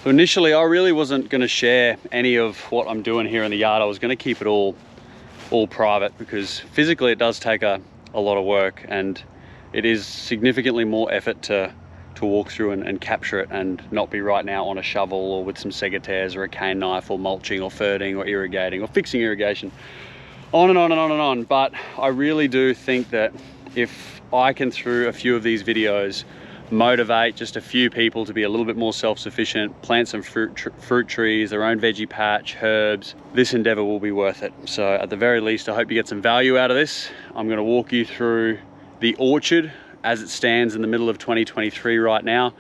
So initially I really wasn't going to share any of what I'm doing here in the yard. I was going to keep it all private, because physically it does take a lot of work, and it is significantly more effort to walk through and capture it, and not be right now on a shovel or with some segataires or a cane knife, or mulching or ferding or irrigating or fixing irrigation, on and on and on and on. But I really do think that if I can, through a few of these videos, motivate just a few people to be a little bit more self-sufficient, plant some fruit trees, their own veggie patch, herbs, this endeavor will be worth it. So at the very least, I hope you get some value out of this. I'm going to walk you through the orchard as it stands in the middle of 2023 right now.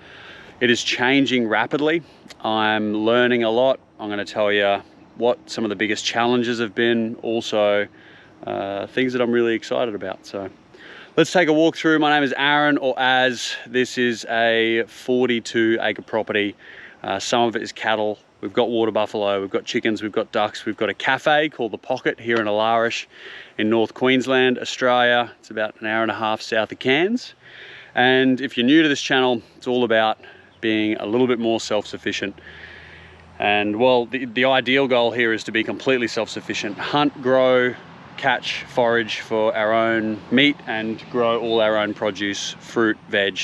It is changing rapidly. I'm learning a lot. I'm going to tell you what some of the biggest challenges have been, also things that I'm really excited about. So let's take a walk through. My name is Aaron, or Az. This is a 42-acre property. Some of it is cattle. We've got water buffalo, we've got chickens, we've got ducks, we've got a cafe called The Pocket here in Alarish in North Queensland, Australia. It's about an hour and a half south of Cairns. And if you're new to this channel, it's all about being a little bit more self-sufficient. And well, the ideal goal here is to be completely self-sufficient. Hunt, grow, catch, forage for our own meat, and grow all our own produce, fruit, veg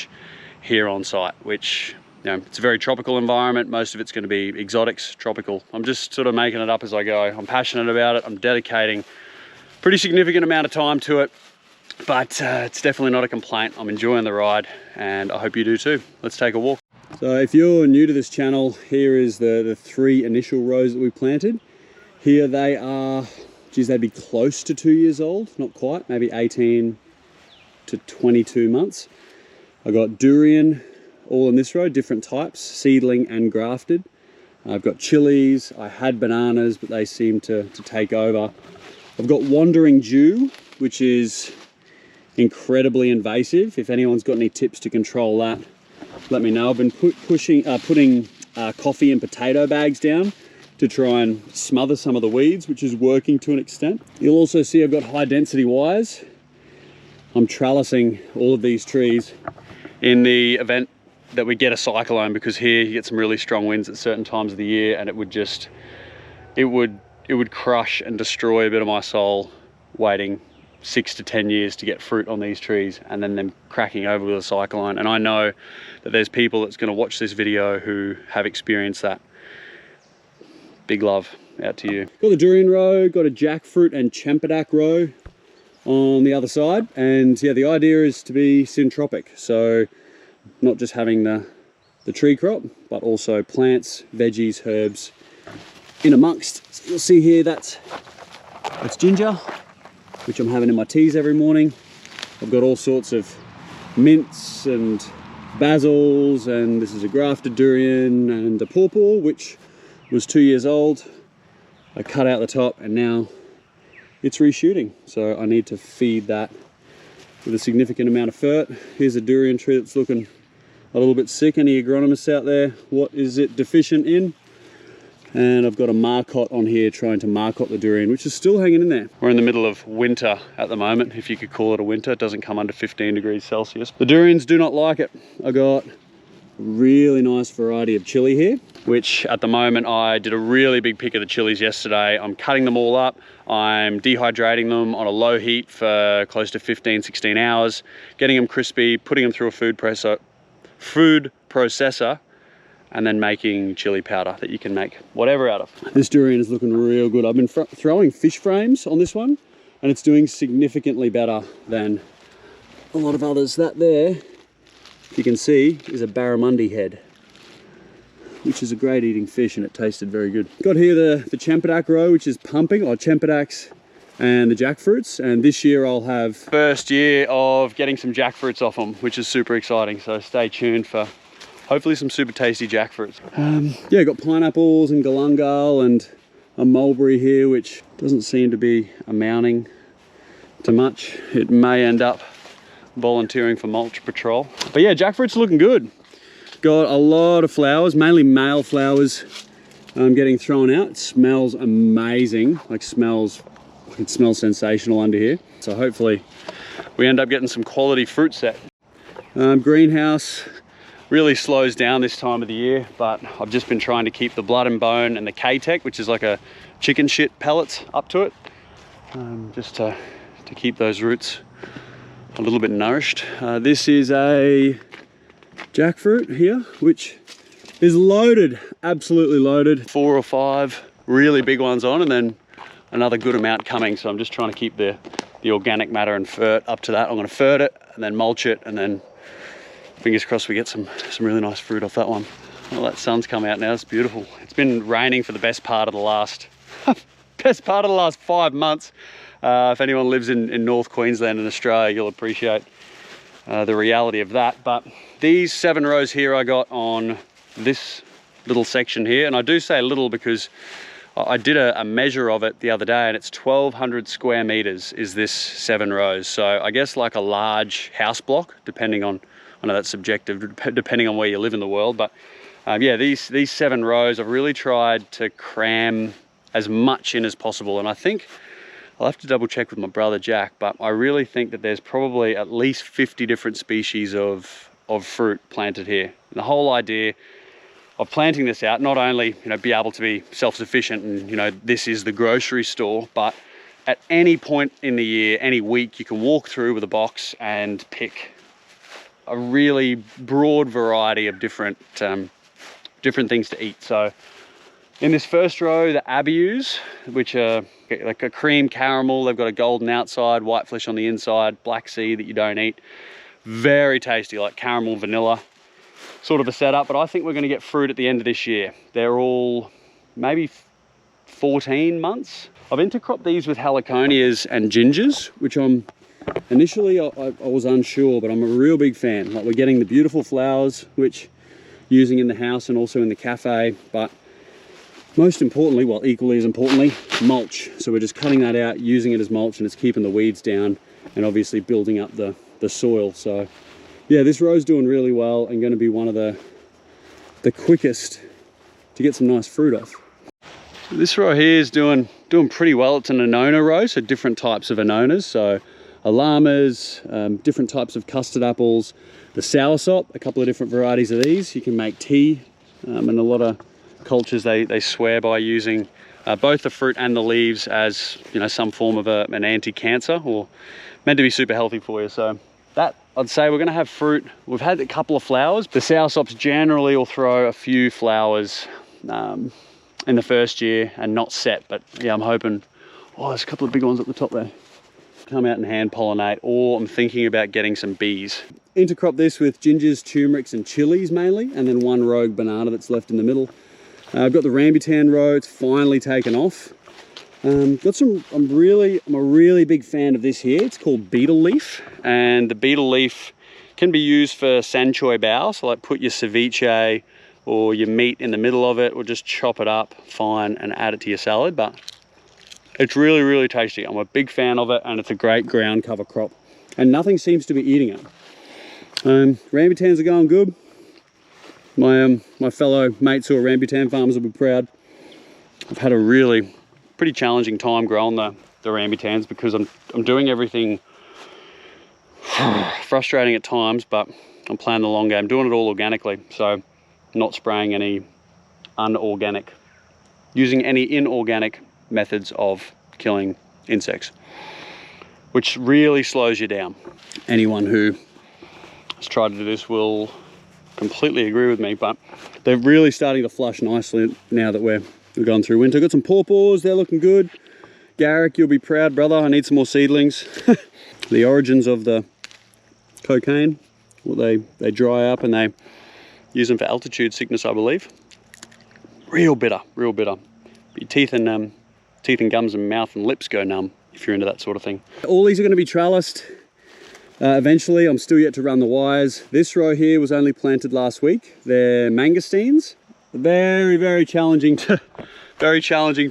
here on site, which, you know, it's a very tropical environment. Most of it's going to be exotics, tropical. I'm just sort of making it up as I go. I'm passionate about it. I'm dedicating a pretty significant amount of time to it, but it's definitely not a complaint. I'm enjoying the ride, and I hope you do too. Let's take a walk. So if you're new to this channel, here is the 3 initial rows that we planted. Here they are, geez, they'd be close to 2 years old, not quite, maybe 18 to 22 months. I got durian all in this row, different types, seedling and grafted. I've got chilies, I had bananas, but they seem to take over. I've got wandering dew, which is incredibly invasive. If anyone's got any tips to control that, let me know. I've been putting coffee and potato bags down to try and smother some of the weeds, which is working to an extent. You'll also see I've got high density wires. I'm trellising all of these trees in the event that we get a cyclone, because here you get some really strong winds at certain times of the year, and it would crush and destroy a bit of my soul waiting 6 to 10 years to get fruit on these trees, and then them cracking over with a cyclone. And I know that there's people that's going to watch this video who have experienced that. Big love out to you. Got the durian row, got a jackfruit and chempedak row on the other side. And yeah, the idea is to be syntropic. So not just having the tree crop, but also plants, veggies, herbs in amongst. So you'll see here that's ginger, which I'm having in my teas every morning. I've got all sorts of mints and basils, and this is a grafted durian, and a pawpaw, which was 2 years old. I cut out the top, and now it's reshooting. So I need to feed that with a significant amount of fert. Here's a durian tree that's looking a little bit sick. Any agronomists out there, what is it deficient in? And I've got a marcotte on here trying to marcotte the durian, which is still hanging in there. We're in the middle of winter at the moment, if you could call it a winter. It doesn't come under 15 degrees Celsius. The durians do not like it. I got a really nice variety of chili here, which at the moment, I did a really big pick of the chilies yesterday. I'm cutting them all up. I'm dehydrating them on a low heat for close to 15, 16 hours, getting them crispy, putting them through a food processor, and then making chili powder that you can make whatever out of. This durian is looking real good. I've been throwing fish frames on this one, and it's doing significantly better than a lot of others. That there, if you can see, is a barramundi head, which is a great eating fish, and it tasted very good. Got here the chempedak row, which is pumping, or chempedaks and the jackfruits. And this year I'll have first year of getting some jackfruits off them, which is super exciting. So stay tuned for hopefully some super tasty jackfruits. Yeah, got pineapples and galangal and a mulberry here, which doesn't seem to be amounting to much. It may end up volunteering for mulch patrol. But yeah, jackfruit's looking good. Got a lot of flowers, mainly male flowers, getting thrown out. It smells amazing, I can smell sensational under here. So hopefully we end up getting some quality fruit set. Greenhouse, really slows down this time of the year, but I've just been trying to keep the blood and bone and the K-Tech, which is like a chicken shit pellets, up to it, just to keep those roots a little bit nourished. This is a jackfruit here, which is loaded, absolutely loaded. 4 or 5 really big ones on, and then another good amount coming. So I'm just trying to keep the organic matter and fert up to that. I'm going to fert it and then mulch it, and then fingers crossed we get some really nice fruit off that one. Well, that sun's come out now. It's beautiful. It's been raining for the best part of the last 5 months. If anyone lives in North Queensland in Australia, you'll appreciate the reality of that. But these 7 rows here I got on this little section here, and I do say little because I did a measure of it the other day, and it's 1,200 square meters is this 7 rows. So I guess like a large house block, depending on, I know that's subjective, depending on where you live in the world. But yeah, these 7 rows, I've really tried to cram as much in as possible. And I think I'll have to double check with my brother Jack, but I really think that there's probably at least 50 different species of fruit planted here. And the whole idea of planting this out, not only, you know, be able to be self-sufficient and, you know, this is the grocery store, but at any point in the year, any week, you can walk through with a box and pick a really broad variety of different things to eat. So in this first row, the abiyus, which are like a cream caramel, they've got a golden outside, white flesh on the inside, black seed that you don't eat. Very tasty, like caramel vanilla sort of a setup. But I think we're going to get fruit at the end of this year. They're all maybe 14 months. I've intercropped these with heliconias and gingers, which initially I was unsure, but I'm a real big fan. Like, we're getting the beautiful flowers, which using in the house and also in the cafe, but most importantly, well, equally as importantly, mulch. So we're just cutting that out, using it as mulch, and it's keeping the weeds down and obviously building up the soil. So yeah, this row's doing really well and going to be one of the quickest to get some nice fruit off. This row here is doing pretty well. It's an annona row, so different types of annonas. So alamas, different types of custard apples, the soursop, a couple of different varieties of these. You can make tea, and a lot of cultures they swear by using both the fruit and the leaves as, you know, some form of an anti-cancer, or meant to be super healthy for you. So that, I'd say we're going to have fruit. We've had a couple of flowers. The soursops generally will throw a few flowers in the first year and not set, but yeah, I'm hoping, oh, there's a couple of big ones at the top there, come out and hand pollinate, or I'm thinking about getting some bees. Intercrop this with gingers, turmerics and chilies mainly, and then 1 rogue banana that's left in the middle. I've got the rambutan row, it's finally taken off. I'm a really big fan of this here. It's called beetle leaf, and the beetle leaf can be used for sanchoy bao, so like put your ceviche or your meat in the middle of it, or just chop it up fine and add it to your salad. But it's really, really tasty. I'm a big fan of it, and it's a great ground cover crop, and nothing seems to be eating it. Rambutans are going good. My fellow mates who are rambutan farmers will be proud. I've had a pretty challenging time growing the rambutans because I'm doing everything frustrating at times, but I'm playing the long game, doing it all organically. So not spraying any using any inorganic methods of killing insects, which really slows you down. Anyone who has tried to do this will completely agree with me, but they're really starting to flush nicely now that we're going through winter. Got some pawpaws, they're looking good. Garrick, you'll be proud, brother. I need some more seedlings. The origins of the cocaine, well, they dry up and they use them for altitude sickness, I believe. Real bitter, real bitter. Your teeth and gums and mouth and lips go numb if you're into that sort of thing. All these are going to be trellised eventually. I'm still yet to run the wires. This row here was only planted last week. They're mangosteens. Very, very challenging to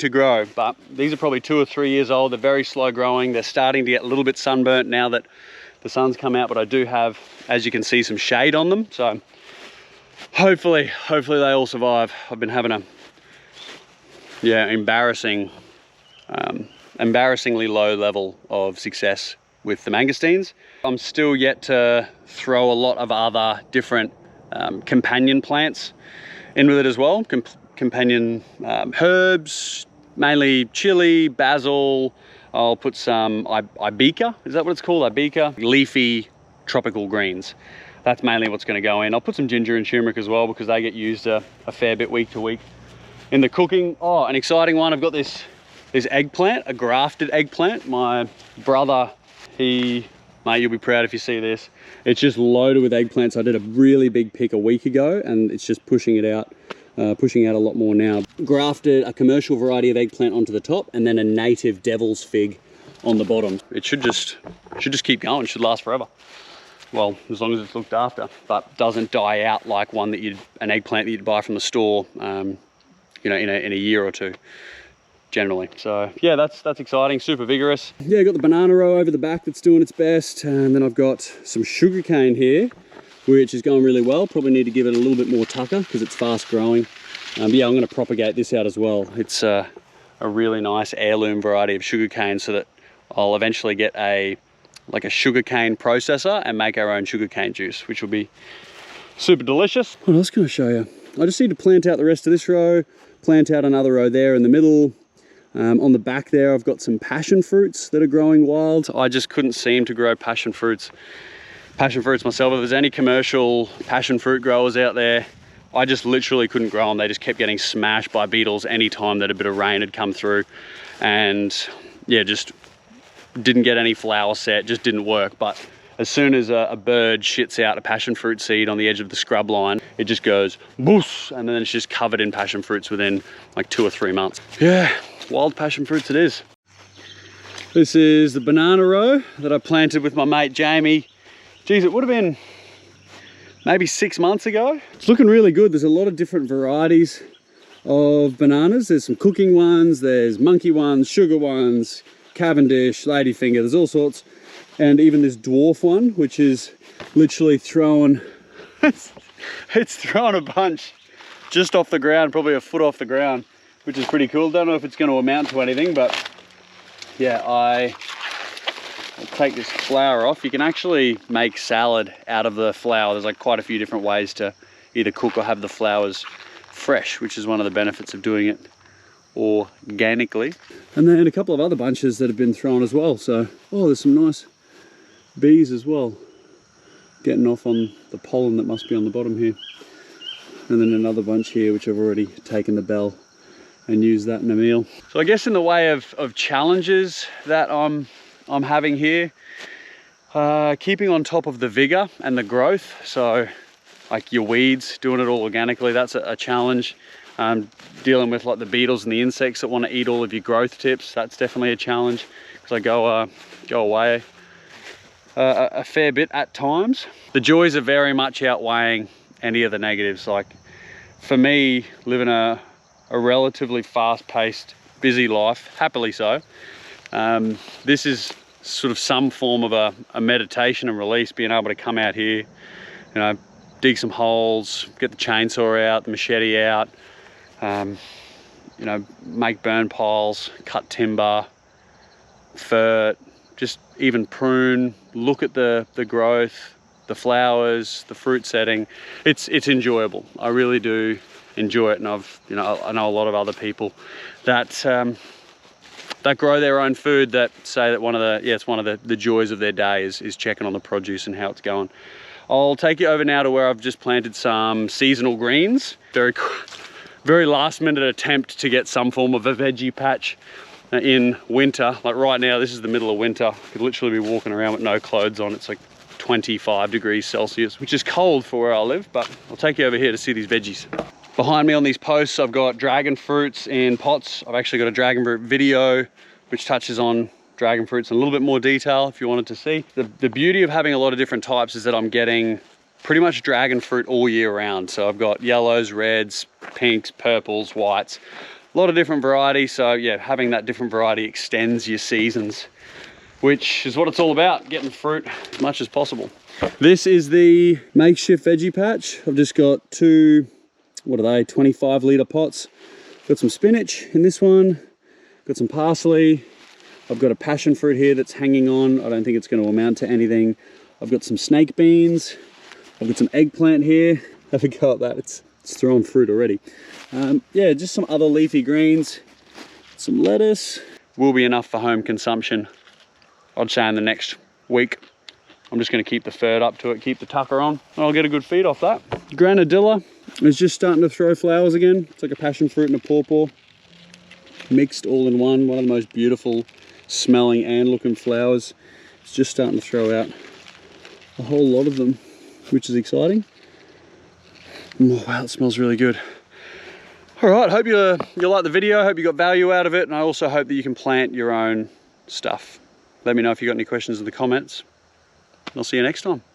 grow, but these are probably 2 or 3 years old. They're very slow growing. They're starting to get a little bit sunburnt now that the sun's come out, but I do have, as you can see, some shade on them. So hopefully they all survive. I've been having a embarrassingly low level of success with the mangosteens. I'm still yet to throw a lot of other different companion plants in with it as well. Companion herbs, mainly chili, basil. I'll put some Ibeca, is that what it's called? Ibeca, leafy tropical greens. That's mainly what's going to go in. I'll put some ginger and turmeric as well because they get used a fair bit week to week in the cooking. Oh, an exciting one, I've got this eggplant, a grafted eggplant. My brother, mate, you'll be proud if you see this. It's just loaded with eggplants. I did a really big pick a week ago and it's just pushing out a lot more now. Grafted a commercial variety of eggplant onto the top and then a native devil's fig on the bottom. It should just keep going, should last forever. Well, as long as it's looked after, but doesn't die out like an eggplant that you'd buy from the store, you know, in a year or two, generally. So yeah, that's exciting, super vigorous. Yeah, I got the banana row over the back that's doing its best, and then I've got some sugarcane here, which is going really well. Probably need to give it a little bit more tucker because it's fast growing. But yeah, I'm going to propagate this out as well. It's a really nice heirloom variety of sugarcane, so that I'll eventually get like a sugarcane processor and make our own sugarcane juice, which will be super delicious. What else can I show you? I just need to plant out the rest of this row, plant out another row there in the middle. On the back there, I've got some passion fruits that are growing wild. I just couldn't seem to grow passion fruits myself. If there's any commercial passion fruit growers out there, I just literally couldn't grow them. They just kept getting smashed by beetles anytime that a bit of rain had come through. And yeah, just didn't get any flower set, just didn't work. But as soon as a bird shits out a passion fruit seed on the edge of the scrub line, it just goes boosh, and then it's just covered in passion fruits within like 2 or 3 months. Yeah, wild passion fruits it is. This is the banana row that I planted with my mate Jamie. Geez, it would have been maybe 6 months ago. It's looking really good. There's a lot of different varieties of bananas. There's some cooking ones, there's monkey ones, sugar ones, Cavendish, ladyfinger, there's all sorts. And even this dwarf one, which is literally throwing, it's throwing a bunch just off the ground, probably a foot off the ground, which is pretty cool. Don't know if it's going to amount to anything, but yeah, I'll take this flower off. You can actually make salad out of the flower. There's like quite a few different ways to either cook or have the flowers fresh, which is one of the benefits of doing it organically. And then a couple of other bunches that have been thrown as well. So, oh, there's some nice bees as well, getting off on the pollen that must be on the bottom here. And then another bunch here, which I've already taken the bell and used that in a meal. So I guess in the way of challenges that I'm having here, keeping on top of the vigor and the growth. So like your weeds, doing it all organically, that's a challenge. Dealing with like the beetles and the insects that want to eat all of your growth tips, that's definitely a challenge, because I go away a fair bit at times. The joys are very much outweighing any of the negatives. Like for me, living a relatively fast-paced, busy life, happily so, this is sort of some form of a meditation and release, being able to come out here, you know, dig some holes, get the chainsaw out, the machete out, you know, make burn piles, cut timber, fert, just even prune, look at the growth, the flowers, the fruit setting. It's enjoyable. I really do enjoy it, and I know a lot of other people that that grow their own food that say that it's one of the joys of their day is checking on the produce and how it's going. I'll take you over now to where I've just planted some seasonal greens. Very last minute attempt to get some form of a veggie patch in winter. Like right now, this is the middle of winter. I could literally be walking around with no clothes on. It's like 25 degrees Celsius, which is cold for where I live, but I'll take you over here to see these veggies. Behind me on these posts, I've got dragon fruits in pots. I've actually got a dragon fruit video which touches on dragon fruits in a little bit more detail if you wanted to see. The beauty of having a lot of different types is that I'm getting pretty much dragon fruit all year round. So I've got yellows, reds, pinks, purples, whites, a lot of different varieties. So yeah, having that different variety extends your seasons, which is what it's all about, getting fruit as much as possible. This is the makeshift veggie patch. I've just got two, what are they, 25 litre pots. Got some spinach in this one, got some parsley. I've got a passion fruit here that's hanging on. I don't think it's going to amount to anything. I've got some snake beans. I've got some eggplant here. have a go at that. It's throwing fruit already. Yeah, just some other leafy greens, some lettuce. Will be enough for home consumption, I'd say, in the next week. I'm just going to keep the ferd up to it, keep the tucker on, and I'll get a good feed off that. Granadilla is just starting to throw flowers again. It's like a passion fruit and a pawpaw mixed all in one. One of the most beautiful smelling and looking flowers. It's just starting to throw out a whole lot of them, which is exciting. Oh, wow, it smells really good. All right, hope you like the video. I hope you got value out of it, and I also hope that you can plant your own stuff. Let me know if you got any questions in the comments. I'll see you next time.